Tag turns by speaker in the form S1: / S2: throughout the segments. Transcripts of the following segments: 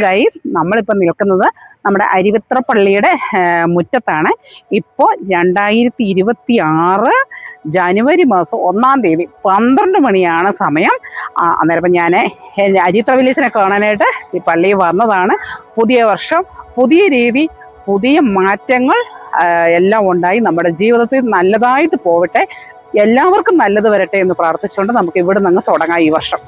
S1: Guys, നമ്മളിപ്പോൾ നിൽക്കുന്നത് നമ്മുടെ അരുവിത്ര പള്ളിയുടെ മുറ്റത്താണ്. ഇപ്പോൾ 2026 ജനുവരി മാസം 1-ാം തീയതി 12 മണിയാണ് സമയം. അന്നേരം ഇപ്പം ഞാൻ അരിത്ര വില്ലേജിനെ കാണാനായിട്ട് ഈ പള്ളിയിൽ വന്നതാണ്. പുതിയ വർഷം, പുതിയ രീതി, പുതിയ മാറ്റങ്ങൾ എല്ലാം ഉണ്ടായി നമ്മുടെ ജീവിതത്തിൽ നല്ലതായിട്ട് പോവട്ടെ, എല്ലാവർക്കും നല്ലത് വരട്ടെ എന്ന് പ്രാർത്ഥിച്ചുകൊണ്ട് നമുക്ക് ഇവിടെ നിന്ന് തുടങ്ങാം ഈ വർഷം.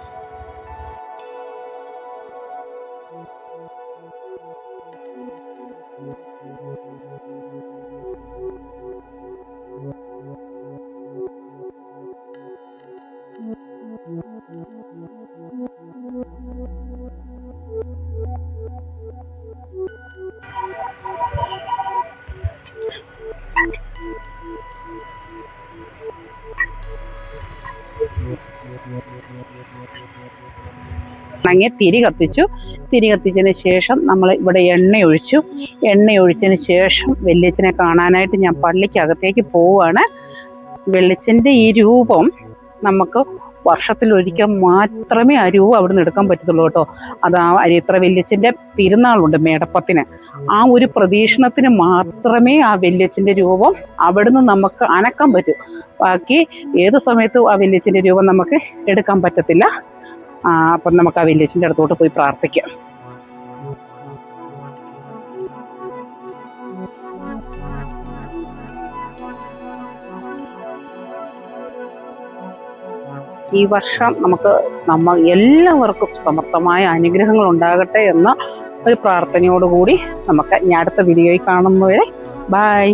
S1: തിരി കത്തിച്ചു. തിരി കത്തിച്ചതിന് ശേഷം നമ്മൾ ഇവിടെ എണ്ണ ഒഴിച്ചതിന് ശേഷം വെള്ളിച്ചനെ കാണാനായിട്ട് ഞാൻ പള്ളിക്കകത്തേക്ക് പോവുകയാണ്. വെള്ളിച്ചൻ്റെ ഈ രൂപം നമുക്ക് വർഷത്തിലൊരിക്കൽ മാത്രമേ ആ രൂപം അവിടെ നിന്ന് എടുക്കാൻ പറ്റത്തുള്ളൂ കേട്ടോ. അത് ആ അരിത്ര വെള്ളിച്ചൻ്റെ തിരുനാളുണ്ട് മേടപ്പത്തിന്, ആ ഒരു പ്രദക്ഷിണത്തിന് മാത്രമേ ആ വെള്ളിച്ചൻ്റെ രൂപം അവിടുന്ന് നമുക്ക് അനക്കാൻ പറ്റൂ. ബാക്കി ഏത് സമയത്തും ആ വെള്ളിച്ചൻ്റെ രൂപം നമുക്ക് എടുക്കാൻ പറ്റത്തില്ല. അപ്പം നമുക്ക് ആ വെള്ളിച്ചൻ്റെ അടുത്തോട്ട് പോയി പ്രാർത്ഥിക്കാം. ഈ വർഷം നമ്മ എല്ലാവർക്കും സമർത്ഥമായ അനുഗ്രഹങ്ങൾ ഉണ്ടാകട്ടെ എന്ന ഒരു പ്രാർത്ഥനയോടുകൂടി നമുക്ക് ഇനി അടുത്ത വീഡിയോയിൽ കാണുന്നവരെ ബൈ.